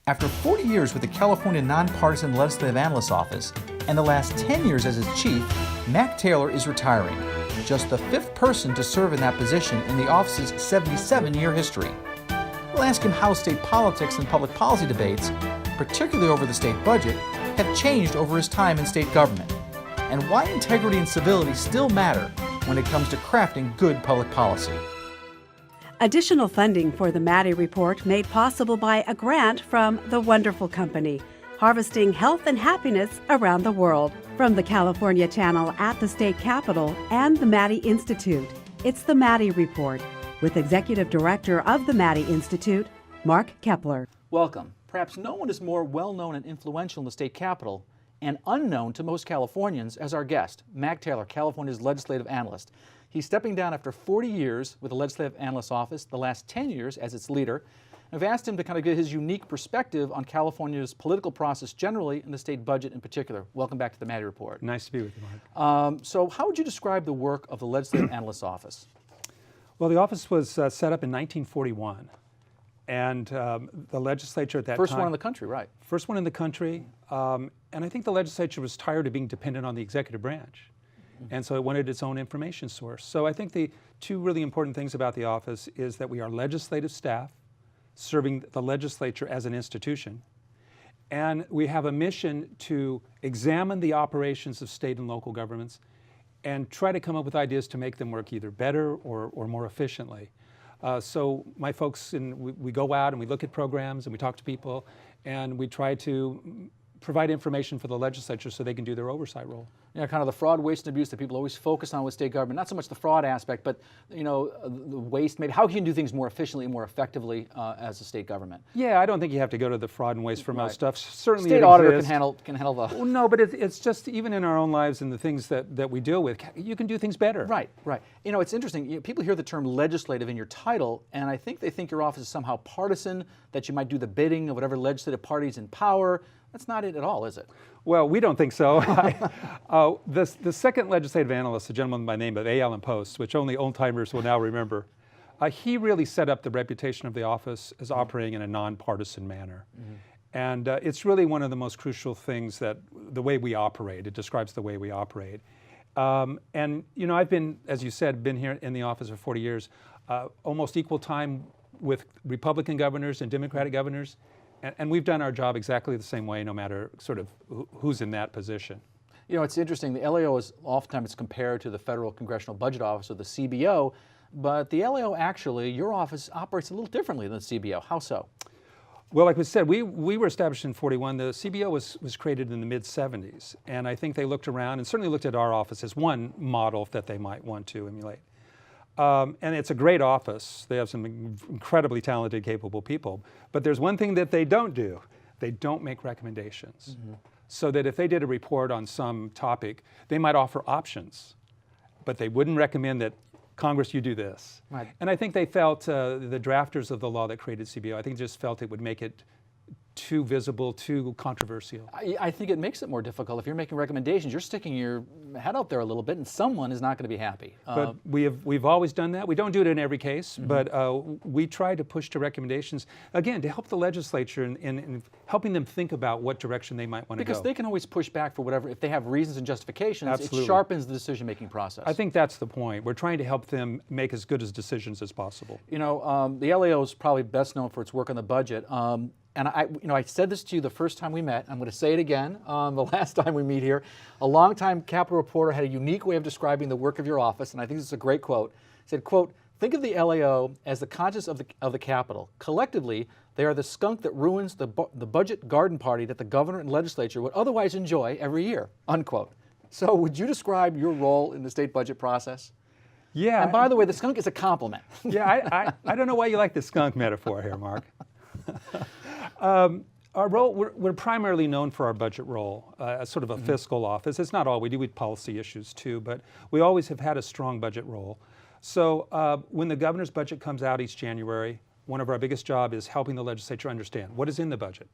After 40 years with the California Nonpartisan Legislative Analyst Office and the last 10 years as its chief, Mac Taylor is retiring, just the fifth person to serve in that position in the office's 77-year history. We'll ask him how state politics and public policy debates, particularly over the state budget, have changed over his time in state government, and why integrity and civility still matter when it comes to crafting good public policy. Additional funding for the Maddy Report made possible by a grant from The Wonderful Company, harvesting health and happiness around the world. From the California Channel at the State Capitol and the Maddy Institute, it's the Maddy Report with Executive Director of the Maddy Institute, Mark Keppler. Welcome. Perhaps no one is more well-known and influential in the state capitol and unknown to most Californians as our guest, Mac Taylor, California's Legislative Analyst. He's stepping down after 40 years with the Legislative Analyst Office, the last 10 years as its leader. I've asked him to kind of get his unique perspective on California's political process generally and the state budget in particular. Welcome back to the Maddy Report. Nice to be with you, Mark. So how would you describe the work of the Legislative Analyst Office? Well, the office was set up in 1941, and the legislature at that time— First one in the country, right. First one in the country, and I think the legislature was tired of being dependent on the executive branch. And so it wanted its own information source. So I think the two really important things about the office is that we are legislative staff serving the legislature as an institution. And we have a mission to examine the operations of state and local governments and try to come up with ideas to make them work either better or more efficiently. So my folks, we go out and we look at programs and we talk to people and we try to provide information for the legislature so they can do their oversight role. Yeah, kind of the fraud, waste, and abuse that people always focus on with state government. Not so much the fraud aspect, but the waste. Maybe how can you do things more efficiently, more effectively as a state government? Yeah, I don't think you have to go to the fraud and waste for most stuff. Certainly, state auditor can handle the. Well, no, but it's just even in our own lives and the things that we deal with, you can do things better. Right, right. It's interesting. People hear the term legislative in your title, and I think they think your office is somehow partisan, that you might do the bidding of whatever legislative party's in power. That's not it at all, is it? Well, we don't think so. The second legislative analyst, a gentleman by the name of A. Allen Post, which only old-timers will now remember, he really set up the reputation of the office as operating in a nonpartisan manner. And it's really one of the most crucial things that the way we operate. It describes the way we operate. And I've been, as you said, been here in the office for 40 years, almost equal time with Republican governors and Democratic governors. And we've done our job exactly the same way, no matter sort of who's in that position. It's interesting. The LAO is oftentimes compared to the Federal Congressional Budget Office or the CBO, but the LAO actually, your office operates a little differently than the CBO. How so? Well, like we said, we were established in 41. The CBO was created in the mid-70s, and I think they looked around and certainly looked at our office as one model that they might want to emulate. And it's a great office. They have some incredibly talented, capable people. But there's one thing that they don't do. They don't make recommendations. So that if they did a report on some topic, they might offer options, but they wouldn't recommend that, Congress, you do this. Right. And I think they felt, the drafters of the law that created CBO, I think just felt it would make it too visible, too controversial. I think it makes it more difficult. If you're making recommendations, you're sticking your head out there a little bit, and someone is not going to be happy. But we've always done that. We don't do it in every case, but we try to push to recommendations, again, to help the legislature in helping them think about what direction they might want to go. Because they can always push back for whatever, if they have reasons and justifications. Absolutely. It sharpens the decision-making process. I think that's the point. We're trying to help them make as good as decisions as possible. The LAO is probably best known for its work on the budget. And I said this to you the first time we met. I'm going to say it again the last time we meet here. A longtime Capitol reporter had a unique way of describing the work of your office, and I think this is a great quote. He said, quote, "Think of the LAO as the conscience of the Capitol. Collectively, they are the skunk that ruins the budget garden party that the governor and legislature would otherwise enjoy every year," unquote. So would you describe your role in the state budget process? Yeah. And by the way, the skunk is a compliment. Yeah, I don't know why you like the skunk metaphor here, Mark. Our role, we're primarily known for our budget role as sort of a fiscal office. It's not all. We do with policy issues too, but we always have had a strong budget role. So when the governor's budget comes out each January, one of our biggest jobs is helping the legislature understand what is in the budget,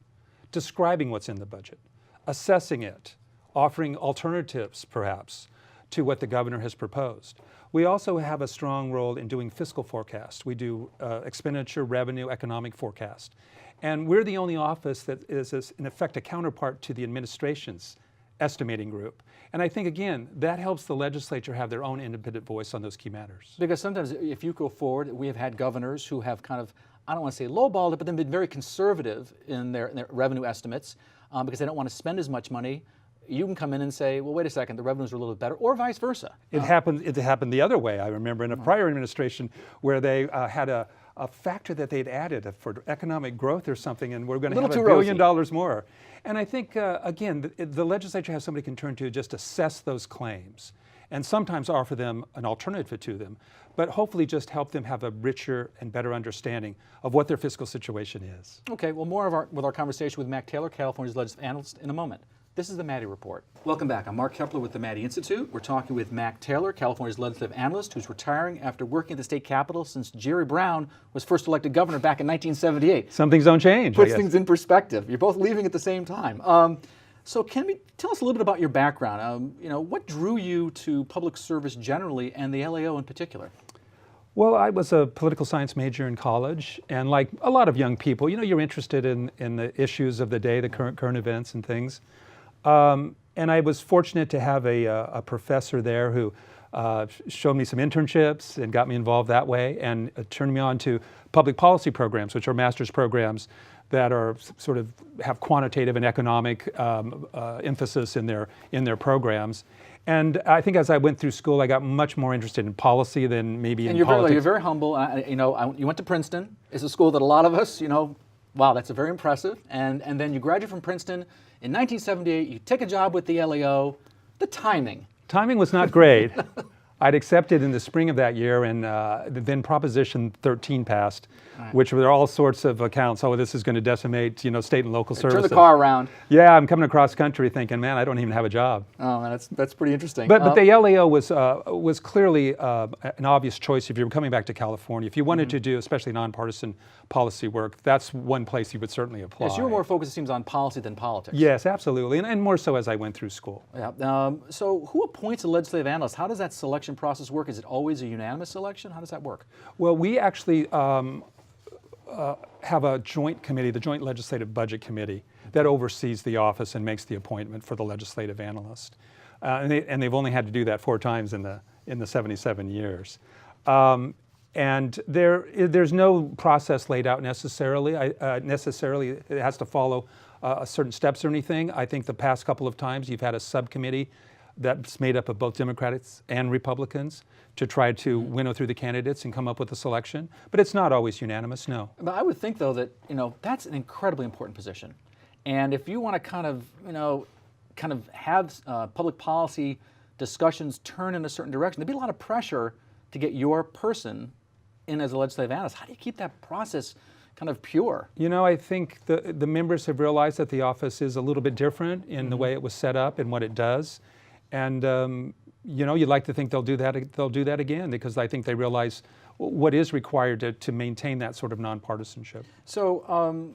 describing what's in the budget, assessing it, offering alternatives perhaps to what the governor has proposed. We also have a strong role in doing fiscal forecasts. We do expenditure, revenue, economic forecast. And we're the only office that is, in effect, a counterpart to the administration's estimating group. And I think, again, that helps the legislature have their own independent voice on those key matters. Because sometimes if you go forward, we have had governors who have kind of, I don't want to say lowballed it, but then been very conservative in their revenue estimates because they don't want to spend as much money. You can come in and say, well, wait a second, the revenues are a little bit better, or vice versa. It happened the other way, I remember, in a prior administration where they had a factor that they'd added for economic growth or something, and we're going to have $1 billion more. And I think, again, the legislature has somebody can turn to just assess those claims and sometimes offer them an alternative to them, but hopefully just help them have a richer and better understanding of what their fiscal situation is. Okay, well, more with our conversation with Mac Taylor, California's Legislative Analyst, in a moment. This is the Maddy Report. Welcome back. I'm Mark Keppler with the Maddy Institute. We're talking with Mac Taylor, California's Legislative Analyst, who's retiring after working at the state capitol since Jerry Brown was first elected governor back in 1978. Some things don't change. Puts things in perspective. You're both leaving at the same time. So can we tell us a little bit about your background? What drew you to public service generally and the LAO in particular? Well, I was a political science major in college, and like a lot of young people, you're interested in the issues of the day, the current events and things. And I was fortunate to have a professor there who showed me some internships and got me involved that way, and turned me on to public policy programs, which are master's programs that are sort of have quantitative and economic emphasis in their programs. And I think as I went through school, I got much more interested in policy than maybe in politics. You're very humble. You went to Princeton. It's a school that a lot of us, wow, that's very impressive. And then you graduate from Princeton. In 1978, you take a job with the LAO. The timing. Timing was not great. I'd accepted in the spring of that year, and then Proposition 13 passed, which were all sorts of accounts. Oh, this is going to decimate, state and local services. Turn the car around. Yeah, I'm coming across country thinking, man, I don't even have a job. Oh, man, that's pretty interesting. But the LAO was clearly an obvious choice if you were coming back to California. If you wanted to do especially nonpartisan policy work, that's one place you would certainly apply. Yes, you were more focused, it seems, on policy than politics. Yes, absolutely, and more so as I went through school. Yeah. So who appoints a legislative analyst? How does that selection process work? Is it always a unanimous selection? How does that work? Well, we actually have a joint committee, the Joint Legislative Budget Committee, that oversees the office and makes the appointment for the legislative analyst. And they've only had to do that 4 times in the 77 years. And there's no process laid out necessarily. It has to follow certain steps or anything. I think the past couple of times you've had a subcommittee that's made up of both Democrats and Republicans to try to winnow through the candidates and come up with a selection. But it's not always unanimous, no. But I would think, though, that that's an incredibly important position. And if you want to kind of have public policy discussions turn in a certain direction, there'd be a lot of pressure to get your person in as a legislative analyst. How do you keep that process kind of pure? I think the members have realized that the office is a little bit different in the way it was set up and what it does. And you'd like to think they'll do that again, because I think they realize what is required to maintain that sort of nonpartisanship. So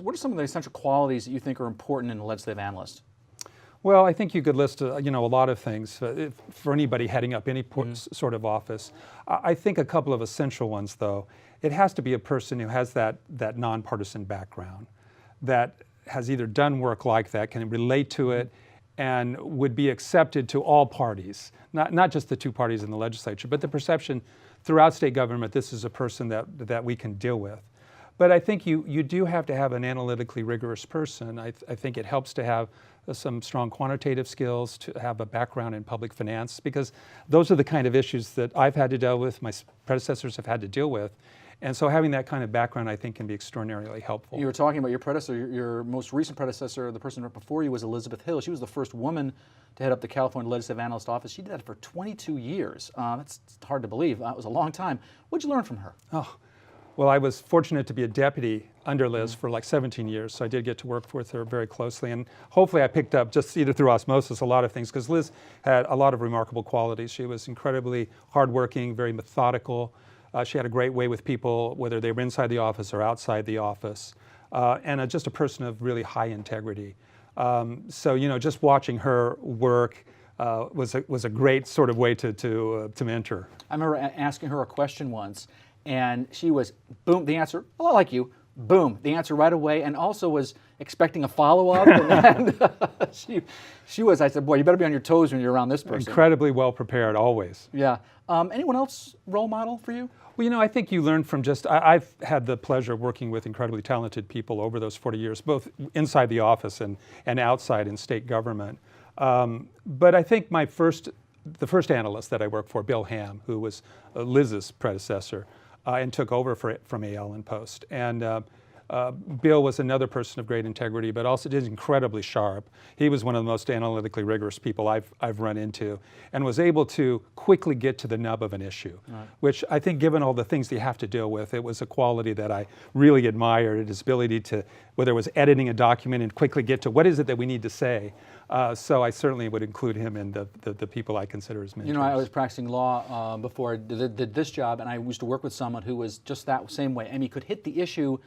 what are some of the essential qualities that you think are important in a legislative analyst? Well, I think you could list a lot of things for anybody heading up any sort of office. I think a couple of essential ones, though. It has to be a person who has that nonpartisan background, that has either done work like that, can relate to it, and would be accepted to all parties, not just the 2 parties in the legislature, but the perception throughout state government, this is a person that we can deal with. But I think you do have to have an analytically rigorous person. I think it helps to have some strong quantitative skills, to have a background in public finance, because those are the kind of issues that I've had to deal with, my predecessors have had to deal with. And so having that kind of background, I think, can be extraordinarily helpful. You were talking about your predecessor, your most recent predecessor, the person right before you was Elizabeth Hill. She was the first woman to head up the California Legislative Analyst office. She did that for 22 years. That's hard to believe. That was a long time. What'd you learn from her? Oh, well, I was fortunate to be a deputy under Liz for like 17 years, so I did get to work with her very closely. And hopefully I picked up, just either through osmosis, a lot of things, because Liz had a lot of remarkable qualities. She was incredibly hardworking, very methodical. She had a great way with people, whether they were inside the office or outside the office, and just a person of really high integrity. So just watching her work was a great sort of way to mentor. I remember asking her a question once, and she was, boom, the answer, a lot like you, boom, the answer right away, and also was expecting a follow-up. and she was, I said, boy, you better be on your toes when you're around this person. Incredibly well prepared, always. Yeah. Anyone else role model for you? Well, you know, I think you learn from I've had the pleasure of working with incredibly talented people over those 40 years, both inside the office and outside in state government. But I think the first analyst that I worked for, Bill Ham, who was Liz's predecessor, and took over from A.L. and Post. And Bill was another person of great integrity, but also is incredibly sharp. He was one of the most analytically rigorous people I've run into, and was able to quickly get to the nub of an issue, which I think, given all the things that you have to deal with, it was a quality that I really admired, his ability to, whether it was editing a document and quickly get to what is it that we need to say. So I certainly would include him in the people I consider as mentors. You know, I was practicing law before I did this job, and I used to work with someone who was just that same way. I mean, he could hit the issue,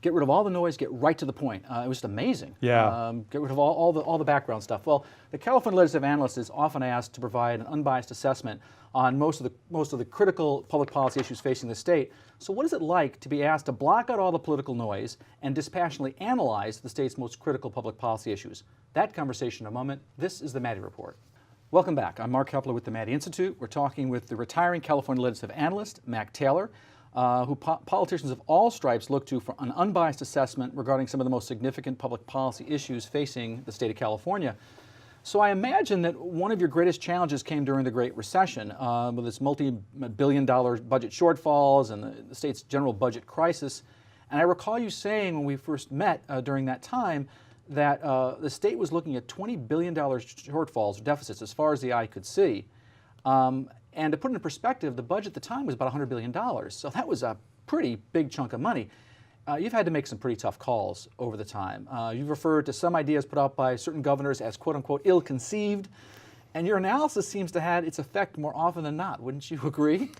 get rid of all the noise, get right to the point. It was just amazing. Yeah. Get rid of all the background stuff. Well, the California Legislative Analyst is often asked to provide an unbiased assessment on most of the critical public policy issues facing the state. So what is it like to be asked to block out all the political noise and dispassionately analyze the state's most critical public policy issues? That conversation in a moment. This is the Maddy Report. Welcome back. I'm Mark Keppler with the Maddy Institute. We're talking with the retiring California Legislative Analyst, Mac Taylor, who politicians of all stripes look to for an unbiased assessment regarding some of the most significant public policy issues facing the state of California. So I imagine that one of your greatest challenges came during the Great Recession, with its multi-billion-dollar budget shortfalls and the state's general budget crisis. And I recall you saying when we first met during that time that the state was looking at $20 billion shortfalls or deficits as far as the eye could see. And to put it in perspective, the budget at the time was about $100 billion. So that was a pretty big chunk of money. You've had to make some pretty tough calls over the time. You've referred to some ideas put out by certain governors as quote-unquote ill-conceived, and your analysis seems to have its effect more often than not. Wouldn't you agree?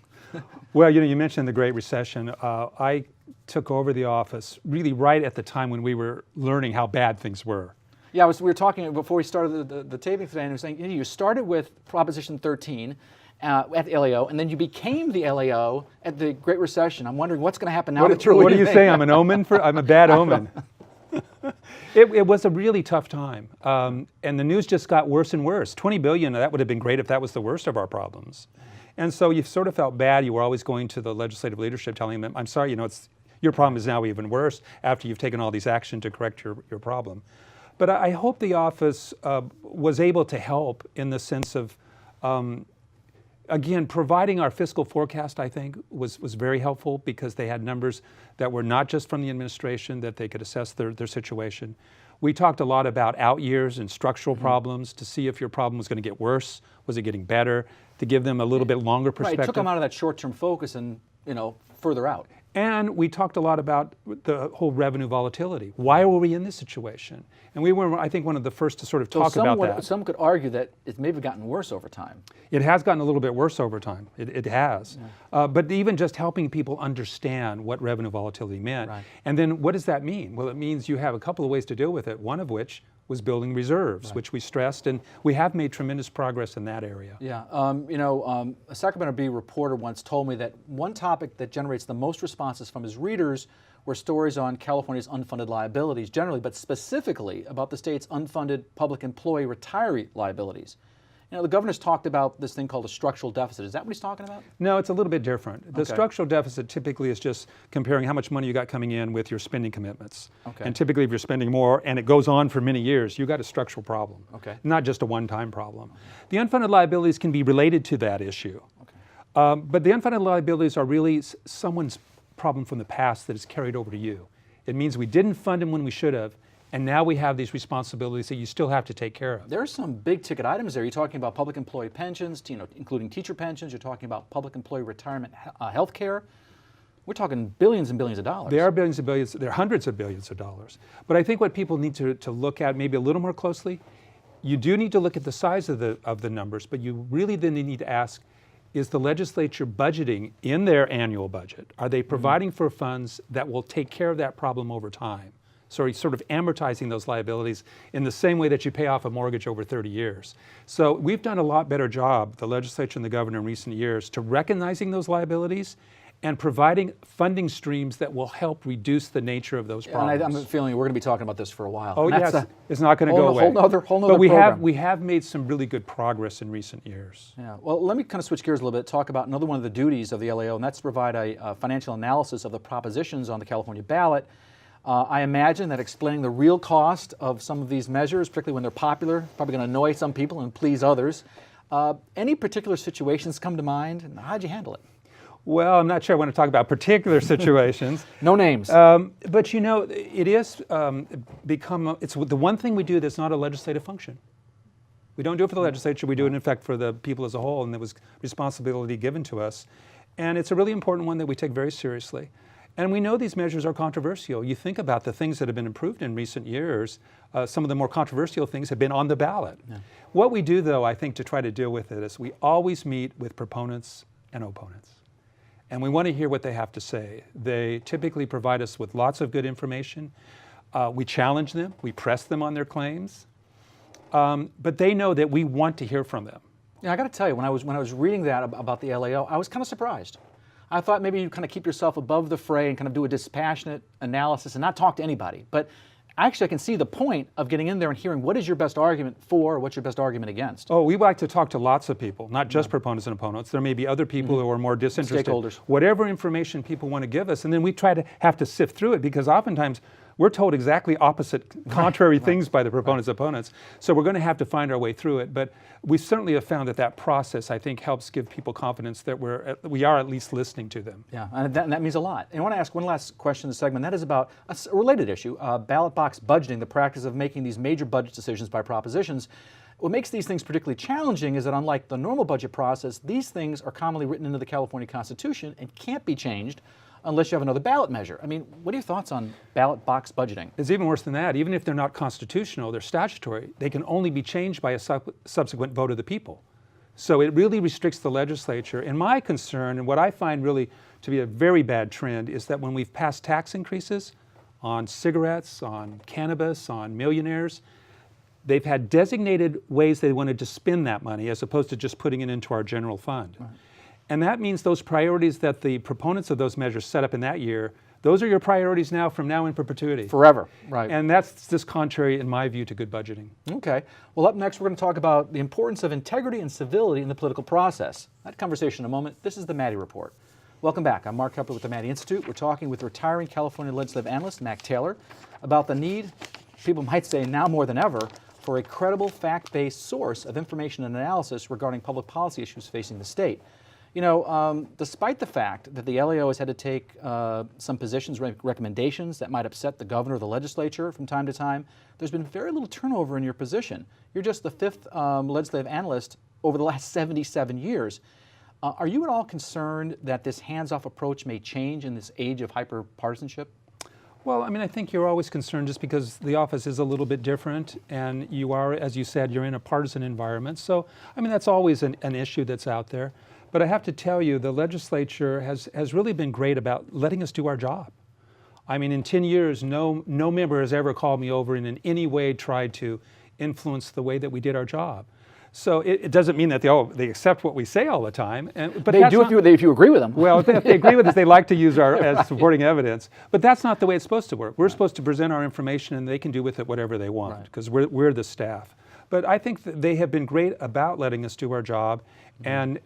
Well, you know, you mentioned the Great Recession. I took over the office really right at the time when we were learning how bad things were. Yeah, we were talking before we started the taping today, and I was saying, you started with Proposition 13, at the LAO, and then you became the LAO at the Great Recession. I'm wondering what's going to happen now that you're leaving. What do you say? I'm an omen? I'm a bad omen. It was a really tough time, and the news just got worse and worse. $20 billion, that would have been great if that was the worst of our problems. And so you sort of felt bad. You were always going to the legislative leadership telling them, I'm sorry, you know, your problem is now even worse after you've taken all these action to correct your problem. But I hope the office was able to help in the sense of, again, providing our fiscal forecast, I think, was very helpful because they had numbers that were not just from the administration, that they could assess their situation. We talked a lot about out years and structural problems to see if your problem was going to get worse, was it getting better, to give them a little bit longer perspective. Right, it took them out of that short-term focus and, further out. And we talked a lot about the whole revenue volatility. Why were we in this situation? And we were, I think, one of the first to sort of talk about that. Some could argue that it may have gotten worse over time. It has gotten a little bit worse over time. It has. Yeah. But even just helping people understand what revenue volatility meant. Right. And then what does that mean? Well, it means you have a couple of ways to deal with it, one of which was building reserves, right, which we stressed, and we have made tremendous progress in that area. Yeah, a Sacramento Bee reporter once told me that one topic that generates the most responses from his readers were stories on California's unfunded liabilities generally, but specifically about the state's unfunded public employee retiree liabilities. The governor's talked about this thing called a structural deficit. Is that what he's talking about? No, it's a little bit different. The structural deficit typically is just comparing how much money you got coming in with your spending commitments. Okay. And typically if you're spending more and it goes on for many years, you got a structural problem, not just a one-time problem. The unfunded liabilities can be related to that issue. But the unfunded liabilities are really someone's problem from the past that is carried over to you. It means we didn't fund them when we should have, and now we have these responsibilities that you still have to take care of. There are some big ticket items there. You're talking about public employee pensions, including teacher pensions. You're talking about public employee retirement health care. We're talking billions and billions of dollars. There are billions and billions. There are hundreds of billions of dollars. But I think what people need to look at maybe a little more closely, you do need to look at the size of the numbers, but you really then need to ask, is the legislature budgeting in their annual budget? Are they providing for funds that will take care of that problem over time? So he's sort of amortizing those liabilities in the same way that you pay off a mortgage over 30 years. So we've done a lot better job, the legislature and the governor in recent years, to recognizing those liabilities and providing funding streams that will help reduce the nature of those problems. And I'm feeling we're going to be talking about this for a while. Oh, And yes, that's it's not going to go away. Whole nother but we program. have made some really good progress in recent years. Yeah. Well, let me kind of switch gears a little bit, talk about another one of the duties of the LAO, and that's to provide a financial analysis of the propositions on the California ballot. I imagine that explaining the real cost of some of these measures, particularly when they're popular, probably going to annoy some people and please others. Any particular situations come to mind, and how'd you handle it? Well, I'm not sure I want to talk about particular situations. No names. But you know, it is it's the one thing we do that's not a legislative function. We don't do it for the legislature, we do it in fact for the people as a whole, and there was responsibility given to us. And it's a really important one that we take very seriously. And we know these measures are controversial. You think about the things that have been improved in recent years, some of the more controversial things have been on the ballot. Yeah. What we do though, I think, to try to deal with it is we always meet with proponents and opponents. And we want to hear what they have to say. They typically provide us with lots of good information. We challenge them, we press them on their claims, but they know that we want to hear from them. Yeah, I got to tell you, when I was reading that about the LAO, I was kind of surprised. I thought maybe you kind of keep yourself above the fray and kind of do a dispassionate analysis and not talk to anybody. But actually, I can see the point of getting in there and hearing what is your best argument for, or what's your best argument against. Oh, we like to talk to lots of people, not just proponents and opponents. There may be other people who are more disinterested. Stakeholders. Whatever information people want to give us, and then we try to have to sift through it because oftentimes we're told exactly opposite, contrary things by the proponents and opponents. So we're going to have to find our way through it. But we certainly have found that that process, I think, helps give people confidence that we are at least listening to them. Yeah, and that means a lot. And I want to ask one last question in the segment. That is about a related issue, ballot box budgeting, the practice of making these major budget decisions by propositions. What makes these things particularly challenging is that unlike the normal budget process, these things are commonly written into the California Constitution and can't be changed unless you have another ballot measure. I mean, what are your thoughts on ballot box budgeting? It's even worse than that. Even if they're not constitutional, they're statutory, they can only be changed by a subsequent vote of the people. So it really restricts the legislature. And my concern, and what I find really to be a very bad trend, is that when we've passed tax increases on cigarettes, on cannabis, on millionaires, they've had designated ways they wanted to spend that money as opposed to just putting it into our general fund. Right. And that means those priorities that the proponents of those measures set up in that year, those are your priorities now from now in perpetuity. Forever, right. And that's just contrary, in my view, to good budgeting. Okay. Well, up next, we're going to talk about the importance of integrity and civility in the political process. That conversation in a moment. This is the Maddy Report. Welcome back. I'm Mark Keppler with the Maddy Institute. We're talking with retiring California Legislative Analyst Mac Taylor about the need, people might say now more than ever, for a credible, fact-based source of information and analysis regarding public policy issues facing the state. You know, despite the fact that the LAO has had to take some positions, recommendations that might upset the governor or the legislature from time to time, there's been very little turnover in your position. You're just the fifth legislative analyst over the last 77 years. Are you at all concerned that this hands-off approach may change in this age of hyper-partisanship? Well, I mean, I think you're always concerned just because the office is a little bit different and you are, as you said, you're in a partisan environment. So, I mean, that's always an issue that's out there. But I have to tell you, the legislature has really been great about letting us do our job. I mean, in 10 years, no member has ever called me over and in any way tried to influence the way that we did our job. So it doesn't mean that they accept what we say all the time. But they do if you agree with them. Well, if they agree with us, they like to use our as supporting evidence. But that's not the way it's supposed to work. We're supposed to present our information and they can do with it whatever they want because we're the staff. But I think that they have been great about letting us do our job and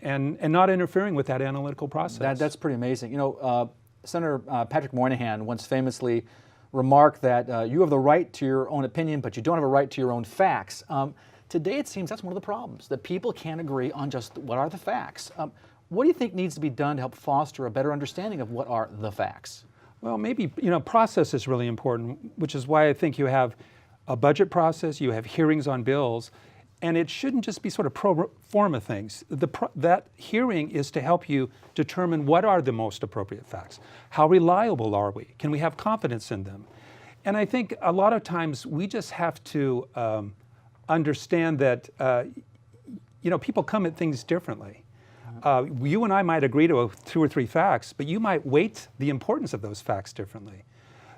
not interfering with that analytical process. That's pretty amazing. You know, Senator Patrick Moynihan once famously remarked that you have the right to your own opinion, but you don't have a right to your own facts. Today, it seems that's one of the problems, that people can't agree on just what are the facts. What do you think needs to be done to help foster a better understanding of what are the facts? Well, maybe, you know, process is really important, which is why I think you have a budget process, you have hearings on bills, and it shouldn't just be sort of pro forma things. That hearing is to help you determine what are the most appropriate facts. How reliable are we? Can we have confidence in them? And I think a lot of times we just have to understand that you know, people come at things differently. You and I might agree to 2 or 3 facts, but you might weight the importance of those facts differently.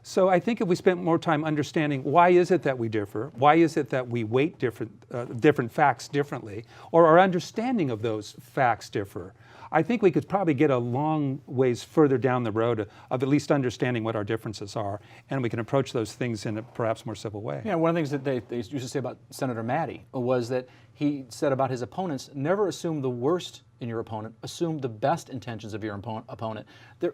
So I think if we spent more time understanding why is it that we differ, why is it that we weight different facts differently, or our understanding of those facts differ, I think we could probably get a long ways further down the road of at least understanding what our differences are, and we can approach those things in a perhaps more civil way. Yeah, one of the things that they used to say about Senator Maddy was that he said about his opponents, never assume the worst in your opponent, assume the best intentions of your opponent.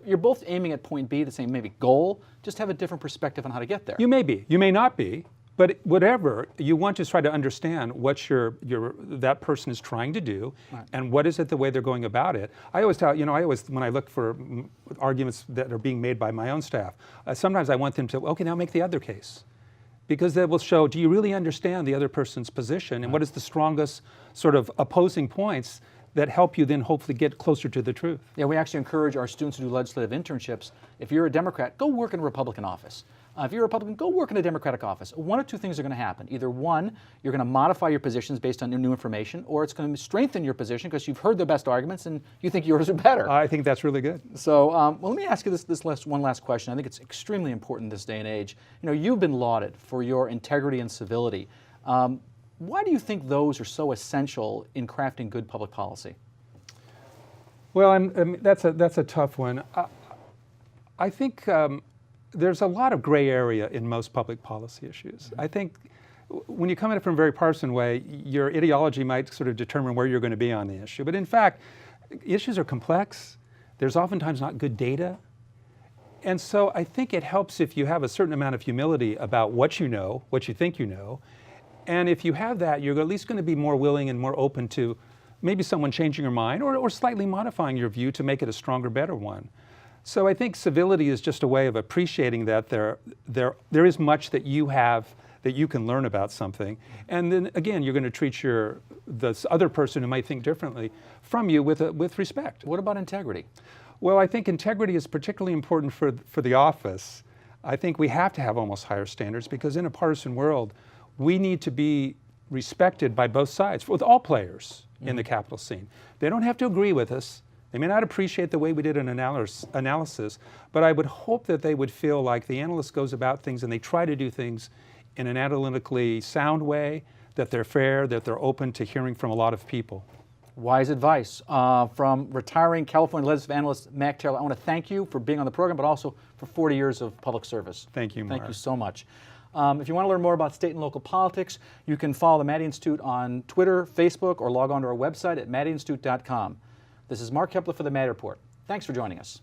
You're both aiming at point B, the same maybe goal, just have a different perspective on how to get there. You may be, you may not be, but whatever, you want to try to understand what that person is trying to do, right, and what is it the way they're going about it. I always tell, when I look for arguments that are being made by my own staff, sometimes I want them to, okay, now make the other case. Because that will show, do you really understand the other person's position, and what is the strongest sort of opposing points that help you then hopefully get closer to the truth? Yeah, we actually encourage our students to do legislative internships. If you're a Democrat, go work in a Republican office. If you're a Republican, go work in a Democratic office. One of two things are going to happen. Either one, you're going to modify your positions based on new information, or it's going to strengthen your position because you've heard the best arguments and you think yours are better. I think that's really good. So, well, let me ask you one last question. I think it's extremely important in this day and age. You've been lauded for your integrity and civility. Why do you think those are so essential in crafting good public policy? Well, that's a tough one. I think there's a lot of gray area in most public policy issues. I think when you come at it from a very partisan way, your ideology might sort of determine where you're going to be on the issue. But in fact, issues are complex. There's oftentimes not good data. And so I think it helps if you have a certain amount of humility about what you know, what you think you know. And if you have that, you're at least going to be more willing and more open to maybe someone changing your mind or slightly modifying your view to make it a stronger, better one. So I think civility is just a way of appreciating that there is much that you have that you can learn about something. And then again, you're going to treat the other person who might think differently from you with respect. What about integrity? Well, I think integrity is particularly important for the office. I think we have to have almost higher standards because in a partisan world, we need to be respected by both sides, with all players in the Capitol scene. They don't have to agree with us. They may not appreciate the way we did an analysis, but I would hope that they would feel like the analyst goes about things and they try to do things in an analytically sound way, that they're fair, that they're open to hearing from a lot of people. Wise advice from retiring California Legislative Analyst Mac Taylor. I want to thank you for being on the program, but also for 40 years of public service. Thank you, Mark. Thank you so much. If you want to learn more about state and local politics, you can follow the Maddy Institute on Twitter, Facebook, or log on to our website at maddyinstitute.com. This is Mark Keppler for the Maddy Report. Thanks for joining us.